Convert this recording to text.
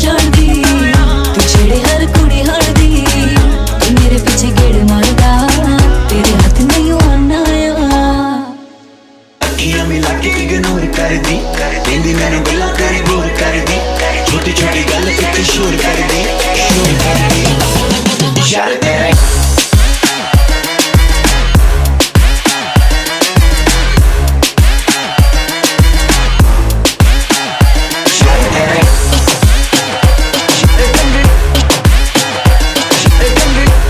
जानदी तू छेड़े हर कुड़ी हड़दी तू मेरे पीछे गेड़ मारदा तेरे हाथ नहीं आना अखियां मिला के इग्नोर कर दी कहंदी मैनू गल्लां कर बोर कर दी छोटी छोटी गल ते शोर कर दी यार तेरा